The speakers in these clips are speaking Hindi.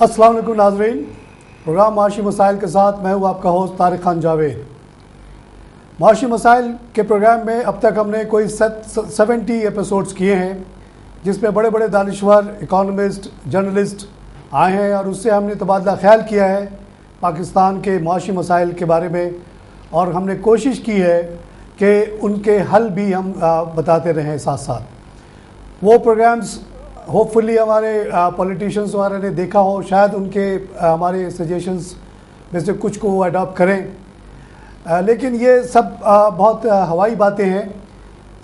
अस्सलाम वालेकुम नाज़रीन, प्रोग्राम माशी मसाइल के साथ मैं हूँ आपका होस्ट तारिक खान जावेद। माशी मसाइल के प्रोग्राम में अब तक हमने कोई 70 एपिसोड्स किए हैं, जिसमें बड़े बड़े दानिश्वर, इकोनॉमिस्ट, जर्नलिस्ट आए हैं और उससे हमने तबादला ख्याल किया है पाकिस्तान के माशी मसाइल के बारे में, और हमने कोशिश की है कि उनके हल भी हम बताते रहें साथ साथ। वो प्रोग्राम्स होपफुली हमारे पॉलिटिशियंस वगैरह ने देखा हो, शायद उनके हमारे सजेशंस में से कुछ को वो अडॉप्ट करें, लेकिन ये सब बहुत हवाई बातें हैं।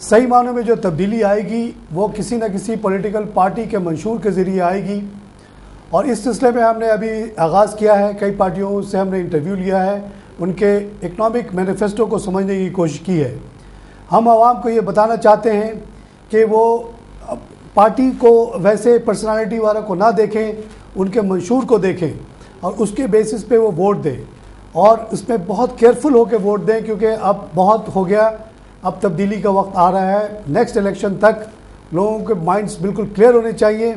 सही मानों में जो तब्दीली आएगी वो किसी न किसी पॉलिटिकल पार्टी के मंशूर के ज़रिए आएगी, और इस सिलसिले में हमने अभी आगाज़ किया है। कई पार्टियों से हमने इंटरव्यू लिया है, उनके इकनॉमिक मैनिफेस्टो को समझने की कोशिश की है। हम आवाम को ये बताना चाहते हैं कि वो पार्टी को वैसे पर्सनालिटी वालों को ना देखें, उनके मंशूर को देखें और उसके बेसिस पे वो वोट दें, और उसमें बहुत केयरफुल होकर वोट दें, क्योंकि अब बहुत हो गया, अब तब्दीली का वक्त आ रहा है। नेक्स्ट इलेक्शन तक लोगों के माइंड्स बिल्कुल क्लियर होने चाहिए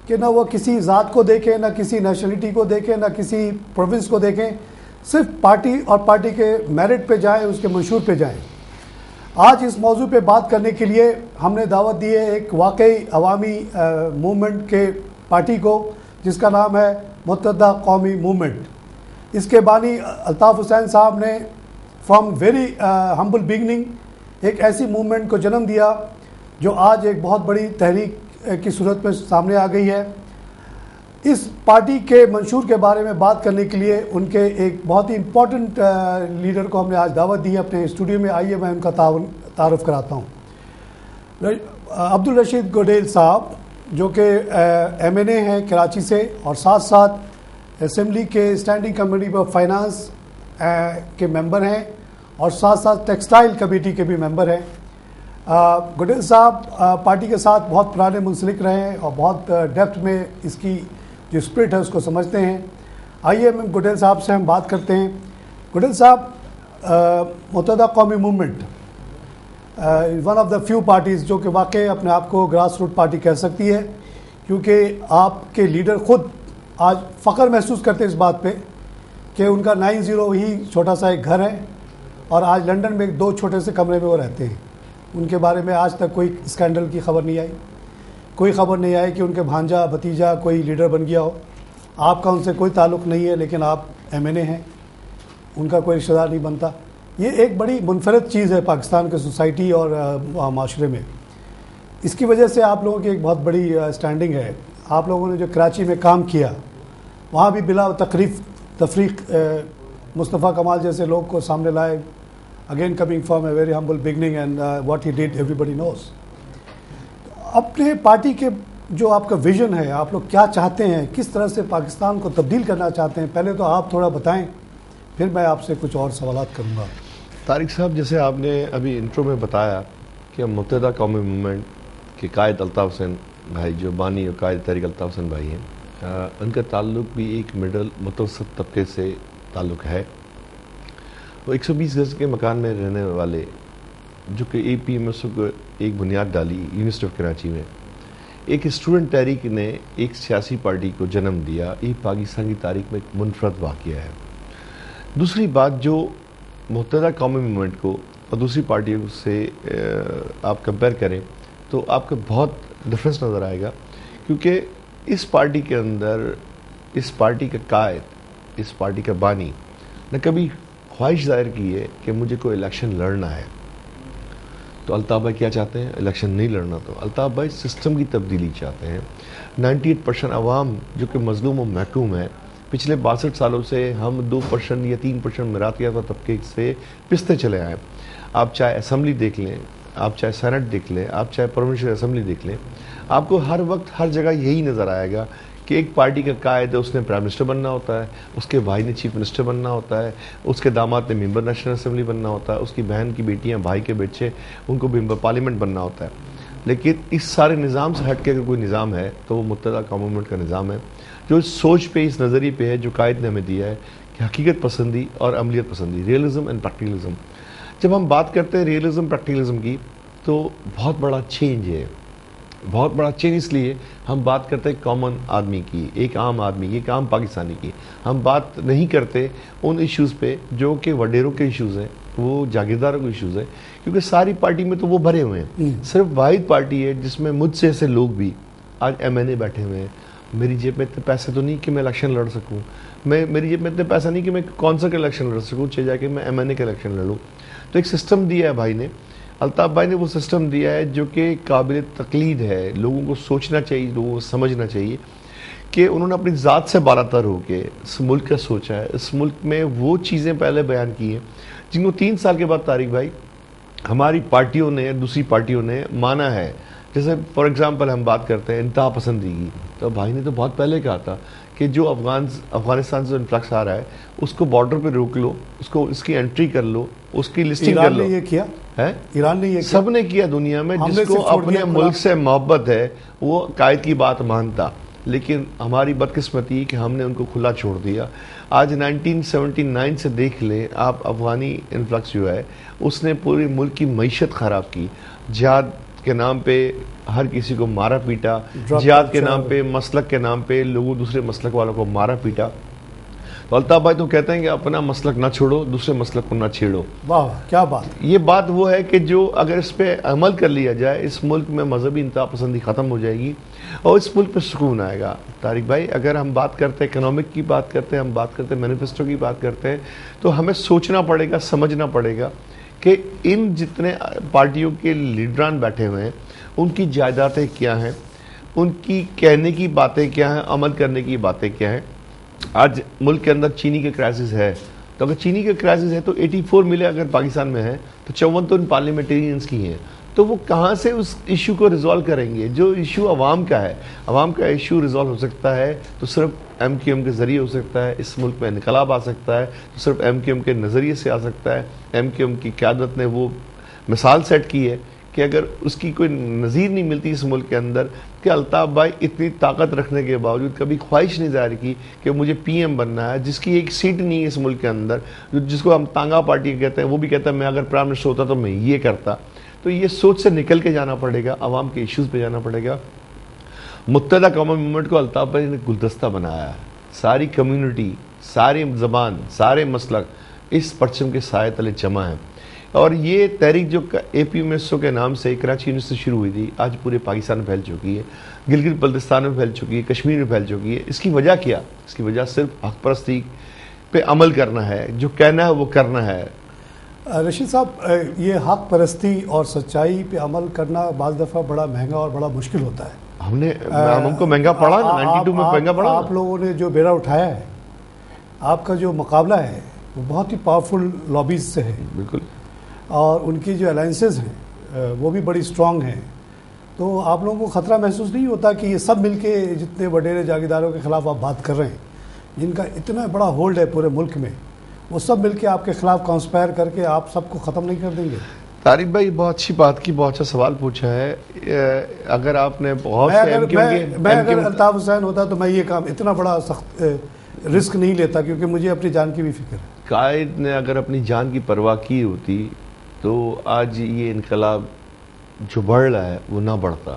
कि ना वो किसी ज़ात को देखें, ना किसी नेशनलिटी को देखें, ना किसी प्रोविंस को देखें, सिर्फ पार्टी और पार्टी के मेरिट पे जाएं, उसके मंशूर पे जाएं। आज इस मौजू पे बात करने के लिए हमने दावत दी है एक वाकई अवामी मूवमेंट के पार्टी को, जिसका नाम है मुत्तहदा कौमी मूवमेंट। इसके बानी अल्ताफ़ हुसैन साहब ने फ्रॉम वेरी हम्बल बिगनिंग एक ऐसी मूवमेंट को जन्म दिया जो आज एक बहुत बड़ी तहरीक की सूरत में सामने आ गई है। इस पार्टी के मंशूर के बारे में बात करने के लिए उनके एक बहुत ही इम्पोर्टेंट लीडर को हमने आज दावत दी है अपने स्टूडियो में। आइए मैं उनका तारुफ कराता हूँ। अब्दुल रशीद गोडेल साहब, जो कि MNA हैं कराची से, और साथ साथ असेंबली के स्टैंडिंग कमेटी पर फाइनेंस के मेंबर हैं, और साथ साथ टेक्सटाइल कमेटी के भी मेंबर हैं। गोडेल साहब पार्टी के साथ बहुत पुराने मुंसलिक रहे हैं और बहुत डेप्थ में इसकी जो स्पिरिट है उसको समझते हैं। आइए हम गोडेल साहब से हम बात करते हैं। गोडेल साहब, मुत्तहदा कौमी movement one of the few parties जो कि वाकई अपने आप को ग्रास रूट पार्टी कह सकती है, क्योंकि आपके लीडर ख़ुद आज फ़ख्र महसूस करते हैं इस बात पे कि उनका 90 ही छोटा सा एक घर है, और आज लंदन में 2 छोटे से कमरे में वो रहते हैं। उनके बारे में आज तक कोई स्कैंडल की खबर नहीं आई, कोई खबर नहीं आई कि उनके भांजा भतीजा कोई लीडर बन गया हो। आपका उनसे कोई ताल्लुक़ नहीं है, लेकिन आप MNA हैं, उनका कोई रिश्तेदार नहीं बनता। ये एक बड़ी मुनफरद चीज़ है पाकिस्तान के सोसाइटी और माशरे में। इसकी वजह से आप लोगों की एक बहुत बड़ी स्टैंडिंग है। आप लोगों ने जो कराची में काम किया, वहाँ भी बिला तफरीक मुस्तफ़ा कमाल जैसे लोग को सामने लाए, again coming from a very humble beginning, and what he did everybody knows. अपने पार्टी के जो आपका विजन है, आप लोग क्या चाहते हैं, किस तरह से पाकिस्तान को तब्दील करना चाहते हैं, पहले तो आप थोड़ा बताएं, फिर मैं आपसे कुछ और सवालात करूंगा। तारिक साहब, जैसे आपने अभी इंट्रो में बताया कि हम मुत्तहदा कौमी मूवमेंट के कायद अल्ताफ़ हुसैन भाई, जो बानी और कायद तहरीक अल्ताफ़ हुसैन भाई हैं, उनका ताल्लुक़ भी एक मिडल मुतवसत तबके से ताल्लुक़ है। वो 120 गज़ के मकान में रहने वाले, जो कि APMSO को एक बुनियाद डाली यूनिवर्सिटी ऑफ कराची में। एक स्टूडेंट तहरीक ने एक सियासी पार्टी को जन्म दिया। ये पाकिस्तान की तारीख में एक मुनफरद वाक़या है। दूसरी बात, जो मुत्तहदा कौमी मूवमेंट को और दूसरी पार्टियों से आप कंपेयर करें तो आपको बहुत डिफरेंस नज़र आएगा, क्योंकि इस पार्टी के अंदर इस पार्टी का कायद, इस पार्टी का बानी ने कभी ख्वाहिश जाहिर की है कि मुझे कोई इलेक्शन लड़ना है। तो अल्ताफ़ भाई क्या चाहते हैं? इलेक्शन नहीं लड़ना। तो अल्ताफ़ भाई सिस्टम की तब्दीली चाहते हैं। 98% आवाम जो कि मजलूम और महकूम है, पिछले 62 सालों से हम 2% या 3% मिरात याफ्ता तबके से पिसते चले आए। आप चाहे असम्बली देख लें, आप चाहे सेनेट देख लें, आप चाहे प्रोविंशियल असम्बली देख लें, आपको हर वक्त हर जगह यही नज़र आएगा कि एक पार्टी का कायद है, उसने प्राइम मिनिस्टर बनना होता है, उसके भाई ने चीफ मिनिस्टर बनना होता है, उसके दामाद ने मेंबर नेशनल असम्बली बनना होता है, उसकी बहन की बेटियां, भाई के बच्चे, उनको मेंबर पार्लियामेंट बनना होता है। लेकिन इस सारे निज़ाम से हट के अगर कोई निज़ाम है तो वो मुत्तहदा कौमी मूवमेंट का निज़ाम है, जो इस सोच पे, इस नज़रिए पे है जो कायद ने हमें दिया है कि हकीकत पसंदी और अमलियत पसंदी, रियलिज़म एंड प्रैक्टिकलिज़म। जब हम बात करते हैं रियलिज़म प्रैक्टिकलिज़म की, तो बहुत बड़ा चेंज है बहुत बड़ा चेंज इसलिए हम बात करते हैं कॉमन आदमी की, एक आम आदमी की, एक आम पाकिस्तानी की। हम बात नहीं करते उन इश्यूज़ पे जो कि वडेरों के इश्यूज़ हैं, वो जागीरदारों के इश्यूज़ हैं, क्योंकि सारी पार्टी में तो वो भरे हुए हैं। सिर्फ वाहिद पार्टी है जिसमें मुझसे ऐसे लोग भी आज MNA बैठे हुए हैं। मेरी जेब में इतने पैसे तो नहीं कि मैं इलेक्शन लड़ सकूँ, मेरी जेब में इतने पैसा नहीं कि मैं कौन सा का इलेक्शन लड़ सकूँ, चाहे जाके मैं MNA का इलेक्शन लड़ूँ। तो एक सिस्टम दिया है भाई ने, अल्ताफ़ भाई ने वो सिस्टम दिया है जो कि काबिल तकलीद है। लोगों को सोचना चाहिए, लोगों को समझना चाहिए कि उन्होंने अपनी ज़ात से बालातर होकर इस मुल्क का सोचा है। इस मुल्क में वो चीज़ें पहले बयान की हैं जिनको 3 साल के बाद तारिक भाई हमारी पार्टियों ने, दूसरी पार्टियों ने माना है। जैसे फॉर एग्जांपल हम बात करते हैं इंतहा पसंदी की, तो भाई ने तो बहुत पहले कहा था कि जो अफगानिस्तान से इन्फ्लक्स आ रहा है उसको बॉर्डर पे रोक लो, उसको इसकी एंट्री कर लो, उसकी लिस्टिंग कर लो। ये किया है, ईरान ने ये सब ने किया दुनिया में। जिसको अपने मुल्क से मोहब्बत है वो कायद की बात मानता, लेकिन हमारी बदकिस्मती कि हमने उनको खुला छोड़ दिया। आज 1979 से देख ले आप, अफगानी इन्फ्लक्स जो है उसने पूरे मुल्क की मईशत ख़राब की। जिहाद के नाम पे हर किसी को मारा पीटा, जिहाद के नाम पे, मसलक के नाम पे लोगों दूसरे मसलक वालों को मारा पीटा। तो अल्ताफ़ भाई तो कहते हैं कि अपना मसलक ना छोड़ो, दूसरे मसलक को ना छेड़ो। वाह क्या बात। ये बात वो है कि जो अगर इस पे अमल कर लिया जाए, इस मुल्क में मजहबी इंतहा पसंदी ख़त्म हो जाएगी और इस मुल्क पे सुकून आएगा। तारिक भाई अगर हम बात करते हैं इकोनॉमिक की बात करते हैं, हम बात करते हैं मैनिफेस्टो की बात करते हैं, तो हमें सोचना पड़ेगा, समझना पड़ेगा कि इन जितने पार्टियों के लीडरान बैठे हुए हैं उनकी जायदादें क्या हैं, उनकी कहने की बातें क्या हैं, अमल करने की बातें क्या हैं। आज मुल्क के अंदर चीनी के क्राइसिस है, तो अगर चीनी के क्राइसिस है तो 84 मिले अगर पाकिस्तान में है तो 54 तो इन पार्लियामेंटेरियंस की हैं। तो वो कहाँ से उस इशू को रिजॉल्व करेंगे जो इशू अवाम का है। अवाम का इशू रिजॉल्व हो सकता है तो सिर्फ MQM के ज़रिए हो सकता है। इस मुल्क में इनकलाब आ सकता है तो सिर्फ MQM के नज़रिए से आ सकता है। MQM की क़यादत ने वो मिसाल सेट की है कि अगर उसकी कोई नज़ीर नहीं मिलती इस मुल्क के अंदर, कि अल्ताफ़ भाई इतनी ताकत रखने के बावजूद कभी ख्वाहिश नहीं जाहिर की कि मुझे PM बनना है, जिसकी एक सीट नहीं है इस मुल्क के अंदर, जिसको हम तांगा पार्टी कहते हैं, वो भी कहता है मैं अगर प्राइम मिनिस्टर होता तो मैं ये करता। तो ये सोच से निकल के जाना पड़ेगा, आवाम के इश्यूज़ पे जाना पड़ेगा। मुत्तहदा कौमी मूवमेंट को अल्ताफ़ भाई ने गुलदस्ता बनाया है। सारी कम्युनिटी, सारी ज़बान, सारे मसलक इस परचम के साए तले जमा है। और ये तहरीक जो APMSO के नाम से कराची यूनिवर्सिटी शुरू हुई थी, आज पूरे पाकिस्तान में फैल चुकी है, गिलगित बल्तिस्तान में फैल चुकी है, कश्मीर में फैल चुकी है। इसकी वजह क्या? इसकी वजह सिर्फ हक परस्ती पे अमल करना है, जो कहना है वो करना है। रशीद साहब, ये हक परस्ती और सच्चाई पे अमल करना बाज़ दफ़ा बड़ा महंगा और बड़ा मुश्किल होता है। हमको महंगा पड़ा, 92 में महंगा पड़ा। आप लोगों ने जो बेड़ा उठाया है, आपका जो मुकाबला है वो बहुत ही पावरफुल लॉबीज से है। बिल्कुल। और उनकी जो अलाइंसेस हैं वो भी बड़ी स्ट्रॉन्ग हैं। तो आप लोगों को ख़तरा महसूस नहीं होता कि ये सब मिलके जितने वडेरे जागीरदारों के ख़िलाफ़ आप बात कर रहे हैं, जिनका इतना बड़ा होल्ड है पूरे मुल्क में, वो सब मिलके आपके ख़िलाफ़ कंस्पायर करके आप सबको ख़त्म नहीं कर देंगे? तारिक भाई बहुत अच्छी बात की, बहुत अच्छा सवाल पूछा है। अगर आपने बहुत मैं अगर अल्ताफ़ हुसैन होता तो मैं ये काम इतना बड़ा सख्त रिस्क नहीं लेता, क्योंकि मुझे अपनी जान की भी फिक्र है। कायद ने अगर अपनी जान की परवाह की होती तो आज ये इनकलाब जो बढ़ रहा है वो ना बढ़ता।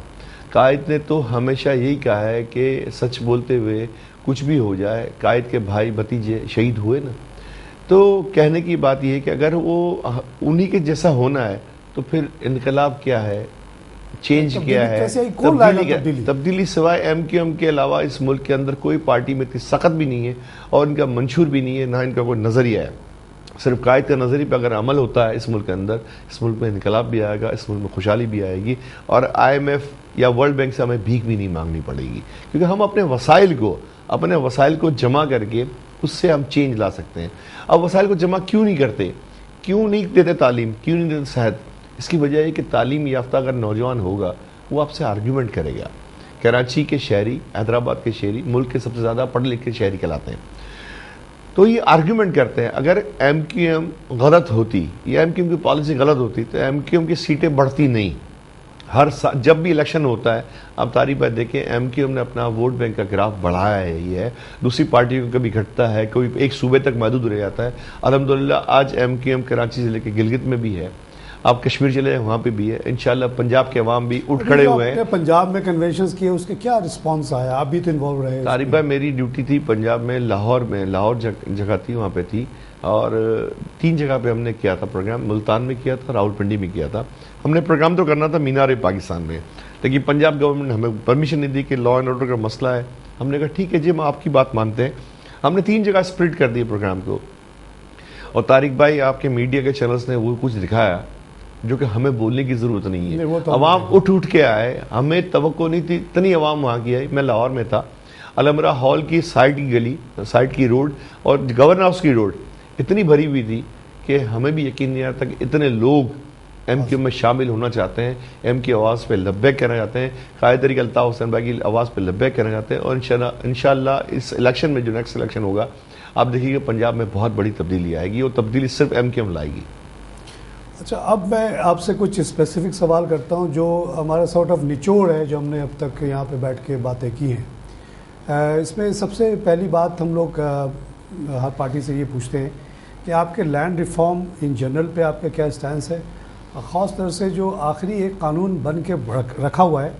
कायद ने तो हमेशा यही कहा है कि सच बोलते हुए कुछ भी हो जाए। कायद के भाई भतीजे शहीद हुए ना, तो कहने की बात यह है कि अगर वो उन्हीं के जैसा होना है तो फिर इनकलाब क्या है, चेंज क्या है, तब्दीली सिवाय MQM के अलावा इस मुल्क के अंदर कोई पार्टी में इतनी सख्त भी नहीं है और इनका मंशूर भी नहीं है, ना इनका कोई नज़रिया है। सिर्फ कायद का नज़रिए पर अगर अमल होता है इस मुल्क के अंदर, इस मुल्क में इनकलाब भी आएगा, इस मुल्क में खुशहाली भी आएगी और IMF या वर्ल्ड बैंक से हमें भीख भी नहीं मांगनी पड़ेगी, क्योंकि हम अपने वसाइल को जमा करके उससे हम चेंज ला सकते हैं। अब वसाइल को जमा क्यों नहीं करते, क्यों नहीं देते तालीम, क्यों नहीं देते सेहत? इसकी वजह है कि तालीम याफ्ता अगर नौजवान होगा वो आपसे आर्ग्यूमेंट करेगा। कराची के शहरी, हैदराबाद के शहरी मुल्क के सबसे ज़्यादा पढ़े लिखे शहरी कहलाते हैं, तो ये आर्ग्यूमेंट करते हैं। अगर MQM गलत होती या MQM की पॉलिसी गलत होती तो MQM की सीटें बढ़ती नहीं। हर साल जब भी इलेक्शन होता है, आप तारीफ पर देखें, MQM ने अपना वोट बैंक का ग्राफ बढ़ाया है। ये है, दूसरी पार्टी को कभी घटता है, कोई एक सूबे तक महदूद रह जाता है। अल्हम्दुलिल्लाह आज MQM कराची ज़िले के गिलगित में भी है, आप कश्मीर चले जाए वहाँ पे भी है। इंशाल्लाह पंजाब के अवाम भी उठ खड़े हुए हैं। पंजाब में कन्वेंशंस किए, उसके क्या रिस्पांस आया? आप भी तो इन्वॉल्व रहे। तारिक भाई, मेरी ड्यूटी थी पंजाब में, लाहौर जगह थी, वहाँ पे थी, और 3 जगह पे हमने किया था प्रोग्राम। मुल्तान में किया था, रावलपिंडी में किया था। हमने प्रोग्राम तो करना था मीनार पाकिस्तान में, लेकिन पंजाब गवर्नमेंट हमें परमिशन नहीं दी कि लॉ एंड ऑर्डर का मसला है। हमने कहा ठीक है जी, हम आपकी बात मानते हैं। हमने 3 जगह स्प्लिट कर दिए प्रोग्राम को। और तारिक भाई, आपके मीडिया के चैनल्स ने वो कुछ दिखाया जो कि हमें बोलने की जरूरत नहीं है। अवाम उठ के आए, हमें तवक्को नहीं थी, इतनी अवाम वहाँ की आई। मैं लाहौर में था, अलमरा हॉल की साइड की गली, साइड की रोड और गवर्नर हाउस की रोड इतनी भरी हुई थी कि हमें भी यकीन नहीं आता कि इतने लोग एमक्यू में शामिल होना चाहते हैं, एम की आवाज़ पे लब्बैक कहना चाहते हैं, कायद तरीक़ अल्ताफ़ हुसैन भाई की आवाज़ पे लब्बैक कहना चाहते हैं। और इंशाल्लाह इस इलेक्शन में, जो नेक्स्ट इलेक्शन होगा, आप देखिएगा पंजाब में बहुत बड़ी तब्दीली आएगी, और तब्दीली सिर्फ एमक्यूएम लाएगी। अच्छा, अब मैं आपसे कुछ स्पेसिफिक सवाल करता हूं जो हमारा सॉर्ट ऑफ निचोड़ है, जो हमने अब तक यहाँ पे बैठ के बातें की हैं। इसमें सबसे पहली बात हम लोग हर पार्टी से ये पूछते हैं कि आपके लैंड रिफॉर्म इन जनरल पे आपका क्या स्टैंस है, ख़ास तौर से जो आखिरी एक कानून बन के रखा हुआ है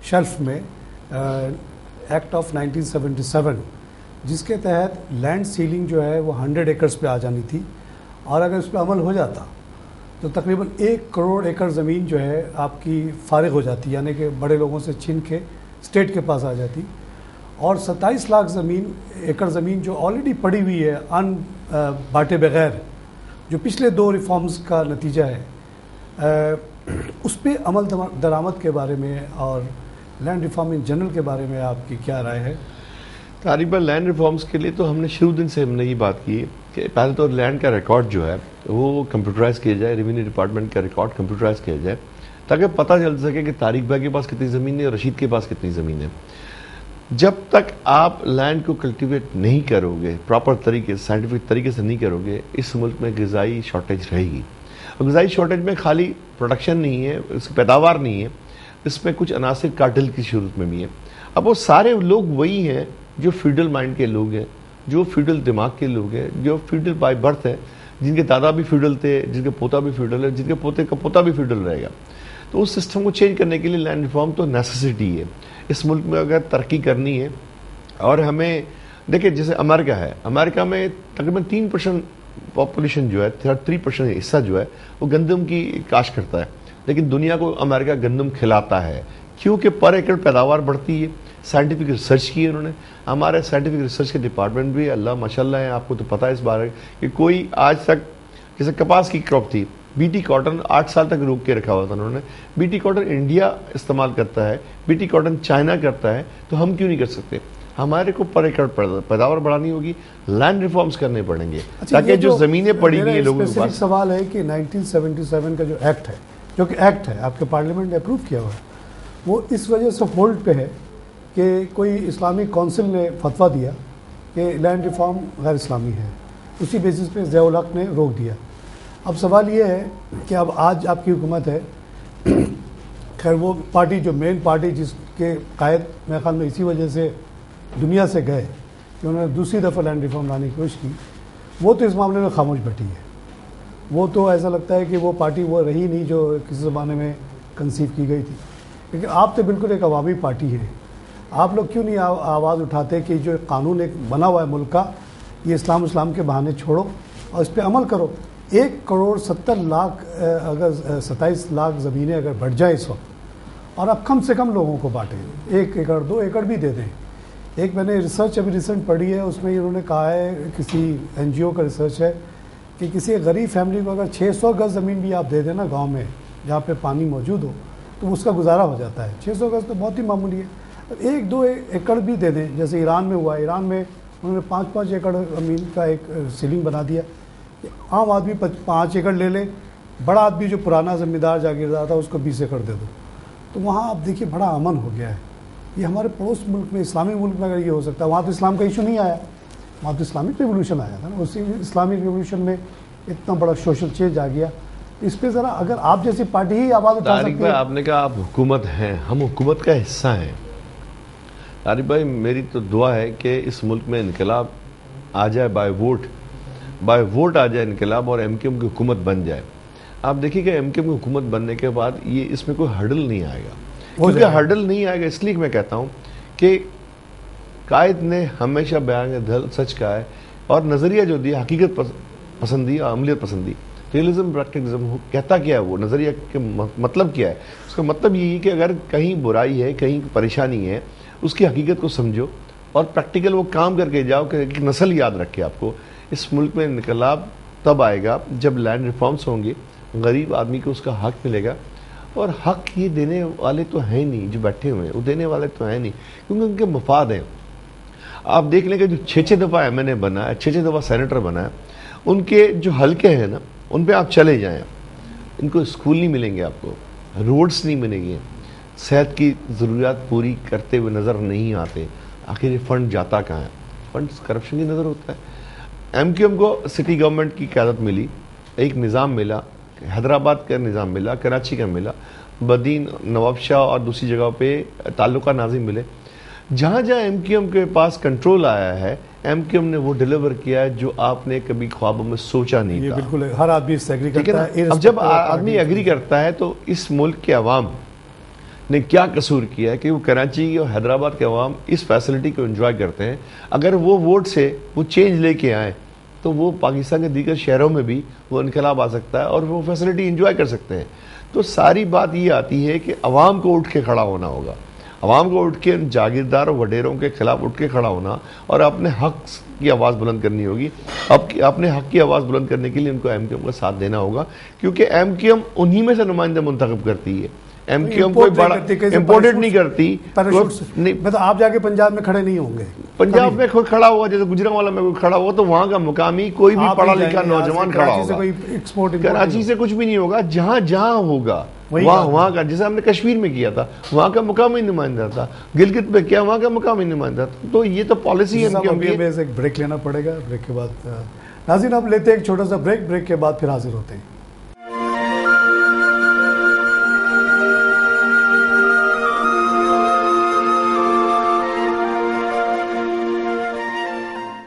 शेल्फ में, एक्ट ऑफ 1977, जिसके तहत लैंड सीलिंग जो है वो 100 एकर्स पे आ जानी थी, और अगर उस पर अमल हो जाता तो तकरीबन 1 करोड़ एकड़ ज़मीन जो है आपकी फारिग हो जाती, यानी कि बड़े लोगों से छीन के स्टेट के पास आ जाती, और 27 लाख एकड़ ज़मीन जो ऑलरेडी पड़ी हुई है अन बांटे बगैर, जो पिछले 2 रिफॉर्म्स का नतीजा है, उस पर अमल दरामद के बारे में और लैंड रिफॉर्म इन जनरल के बारे में आपकी क्या राय है? तारिक भाई, लैंड रिफॉर्म्स के लिए तो हमने शुरू दिन से हमने ये बात की कि पहले तो लैंड का रिकॉर्ड जो है वो कंप्यूटराइज किया जाए, रेवेन्यू डिपार्टमेंट का रिकॉर्ड कंप्यूटराइज किया जाए, ताकि पता चल सके कि तारिक भाई के पास कितनी ज़मीन है और रशीद के पास कितनी ज़मीन है। जब तक आप लैंड को कल्टीवेट नहीं करोगे, प्रॉपर तरीके से, साइंटिफिक तरीके से नहीं करोगे, इस मुल्क में ग़िज़ाई शॉर्टेज रहेगी। और ग़िज़ाई शॉर्टेज में खाली प्रोडक्शन नहीं है, इसकी पैदावार नहीं है, इसमें कुछ अनासिर कार्टेल की सूरत में भी है। अब वो सारे लोग वही हैं जो फ्यूडल माइंड के लोग हैं, जो फ्यूडल दिमाग के लोग हैं, जो फ्यूडल बाय बर्थ है, जिनके दादा भी फ्यूडल थे, जिनके पोता भी फ्यूडल है, जिनके पोते का पोता भी फ्यूडल रहेगा। तो उस सिस्टम को चेंज करने के लिए लैंड रिफॉर्म तो नेसेसिटी है। इस मुल्क में अगर तरक्की करनी है, और हमें देखिए जैसे अमेरिका है, अमेरिका में तकरीबन 3% पॉपुलेशन जो है, 3% हिस्सा जो है वो गंदम की काश करता है, लेकिन दुनिया को अमेरिका गंदम खिलाता है क्योंकि पर एकड़ पैदावार बढ़ती है। साइंटिफिक रिसर्च की है उन्होंने, हमारे साइंटिफिक रिसर्च के डिपार्टमेंट भी अल्लाह माशाल्लाह है, आपको तो पता है इस बारे कि कोई आज तक, जैसे कपास की क्रॉप थी, बीटी कॉटन 8 साल तक रोक के रखा हुआ था उन्होंने। बीटी कॉटन इंडिया इस्तेमाल करता है, बीटी कॉटन चाइना करता है, तो हम क्यों नहीं कर सकते? हमारे को पर एकड़ पैदावार बढ़ानी होगी, लैंड रिफॉर्म्स करने पड़ेंगे, ताकि जो ज़मीनें पड़ी हुई हैं लोगों के पास। सवाल है कि 1977 का जो एक्ट है, जो कि एक्ट है आपके पार्लियामेंट ने अप्रूव किया हुआ है, वो इस वजह से होल्ड पे है कि कोई इस्लामिक काउंसिल ने फतवा दिया कि लैंड रिफॉर्म गैर इस्लामी है, उसी बेसिस पे ज़ियाउल हक ने रोक दिया। अब सवाल ये है कि अब आज आपकी हुकूमत है, खैर वो पार्टी जो मेन पार्टी जिसके कायद मेरे ख्याल में इसी वजह से दुनिया से गए कि उन्होंने दूसरी दफ़ा लैंड रिफॉर्म लाने की कोशिश की, वो तो इस मामले में खामोश बैठी है। वो तो ऐसा लगता है कि वो पार्टी वो रही नहीं जो किसी ज़माने में कंसीव की गई थी। लेकिन आप तो बिल्कुल एक अवामी पार्टी है, आप लोग क्यों नहीं आवाज़ उठाते कि जो कानून एक बना हुआ है मुल्क का, ये इस्लाम के बहाने छोड़ो और इस पर अमल करो। 1 करोड़ 70 लाख अगर 27 लाख ज़मीनें अगर बढ़ जाए इस वक्त, और अब कम से कम लोगों को बांटें, 1 एकड़ 2 एकड़ भी दे दें। एक मैंने रिसर्च अभी रिसेंट पढ़ी है, उसमें इन्होंने कहा है, किसी NGO का रिसर्च है कि किसी गरीब फैमिली को अगर 600 गज़ ज़मीन भी आप दे देना गाँव में जहाँ पे पानी मौजूद हो, तो उसका गुजारा हो जाता है। 600 गज़ तो बहुत ही मामूली है। 1-2 एकड़ भी दे दें, जैसे ईरान में हुआ, ईरान में उन्होंने 5-5 एकड़ ज़मीन का एक सीलिंग बना दिया। आम आदमी 5 एकड़ ले ले, बड़ा आदमी जो पुराना ज़मींदार जागीरदार था उसको 20 एकड़ दे दो, तो वहाँ आप देखिए बड़ा अमन हो गया है। ये हमारे पड़ोस मुल्क में, इस्लामी मुल्क में अगर ये हो सकता है, वहाँ तो इस्लाम का इशू नहीं आया, वहाँ तो इस्लामिक रिवोल्यूशन आया था ना, उसी इस्लामिक रिवोल्यूशन में इतना बड़ा सोशल चेंज आ गया। इस पर ज़रा अगर आप जैसी पार्टी ही आवाज़ उठा सकती है। आपने कहा आप हुकूमत हैं, हम हुकूमत का हिस्सा हैं। तारिक भाई, मेरी तो दुआ है कि इस मुल्क में इनकलाब आ जाए, बाय वोट आ जाए इनकलाब, और MQM की हुकूमत बन जाए। आप देखिएगा एमकेएम की हुकूमत बनने के बाद ये इसमें कोई हर्डल नहीं आएगा, क्योंकि हर्डल नहीं आएगा इसलिए मैं कहता हूँ कि कायद ने हमेशा बयान सच कहा है और नज़रिया जो दिया हकीकत पसंदी और अमलियत पसंदी, रियलिज्म प्रैक्टिकलिज्म कहता क्या है, वो नज़रिया के मतलब क्या है? उसका मतलब यही है कि अगर कहीं बुराई है, कहीं परेशानी है, उसकी हकीकत को समझो और प्रैक्टिकल वो काम करके जाओ कि एक नस्ल याद रखे आपको। इस मुल्क में इनकलाब तब आएगा जब लैंड रिफॉर्म्स होंगे, गरीब आदमी को उसका हक मिलेगा। और हक ये देने वाले तो हैं नहीं, जो बैठे हुए हैं वो देने वाले तो हैं नहीं, क्योंकि उनके मफाद हैं। आप देख लेंगे जो 6-6 दफ़ा एमएनए बना है, 6-6 दफ़ा सेनेटर बना है, उनके जो हल्के हैं ना उन पे आप चले जाएं, इनको स्कूल नहीं मिलेंगे, आपको रोड्स नहीं मिलेंगे, सेहत की ज़रूरियात पूरी करते हुए नज़र नहीं आते। आखिर ये फंड जाता कहाँ है? फंड करप्शन की नज़र होता है। एमक्यूएम को सिटी गवर्नमेंट की क़यादत मिली, एक निज़ाम मिला, हैदराबाद का निज़ाम मिला, कराची का मिला, बदीन नवाबशाह और दूसरी जगहों पे ताल्लुका नाज़िम मिले। जहाँ जहाँ एमक्यूएम के पास कंट्रोल आया है, एमक्यूएम ने वो डिलीवर किया है जो आपने कभी ख्वाबों में सोचा नहीं था। बिल्कुल, हर आदमी इससे एग्री करता है। अब जब आदमी एग्री करता है तो इस मुल्क के अवाम ने क्या कसूर किया है कि वो कराची और हैदराबाद के अवाम इस फैसिलिटी को एंजॉय करते हैं। अगर वो वोट से वो चेंज लेके आए तो वो पाकिस्तान के दीगर शहरों में भी वो इनकलाब आ सकता है और वो फैसिलिटी एंजॉय कर सकते हैं। तो सारी बात ये आती है कि अवाम को उठ के खड़ा होना होगा, अवाम को उठ के जागीरदार और वडेरों के खिलाफ उठ के खड़ा होना और अपने हक की आवाज़ बुलंद करनी होगी। अब अपने हक की आवाज़ बुलंद करने के लिए उनको एमक्यूएम का साथ देना होगा, क्योंकि एमक्यूएम उन्हीं में से नुमाइंदे मुंतखब करती है। एमक्यूएम कोई बड़ा इंपोर्टेड नहीं करती। नहीं, मतलब आप जाके पंजाब में खड़े नहीं होंगे, पंजाब में कोई खड़ा हुआ, जैसे गुजरांवाला में कोई खड़ा हुआ तो वहां का मुकामी कोई भी पढ़ा लिखा नौजवान खड़ा होगा। कराची से कुछ भी नहीं होगा, जहां जहां होगा वहां का, जैसे हमने कश्मीर में किया था, वहां का मुकामी नुमाइंदा था, गिलगित में किया वहां का मुकामी नुमाइंदा था। तो ये तो पॉलिसी है। एक ब्रेक लेना पड़ेगा, ब्रेक के बाद नाज़रीन आप लेते हैं एक छोटा सा ब्रेक के बाद फिर हाजिर होते हैं।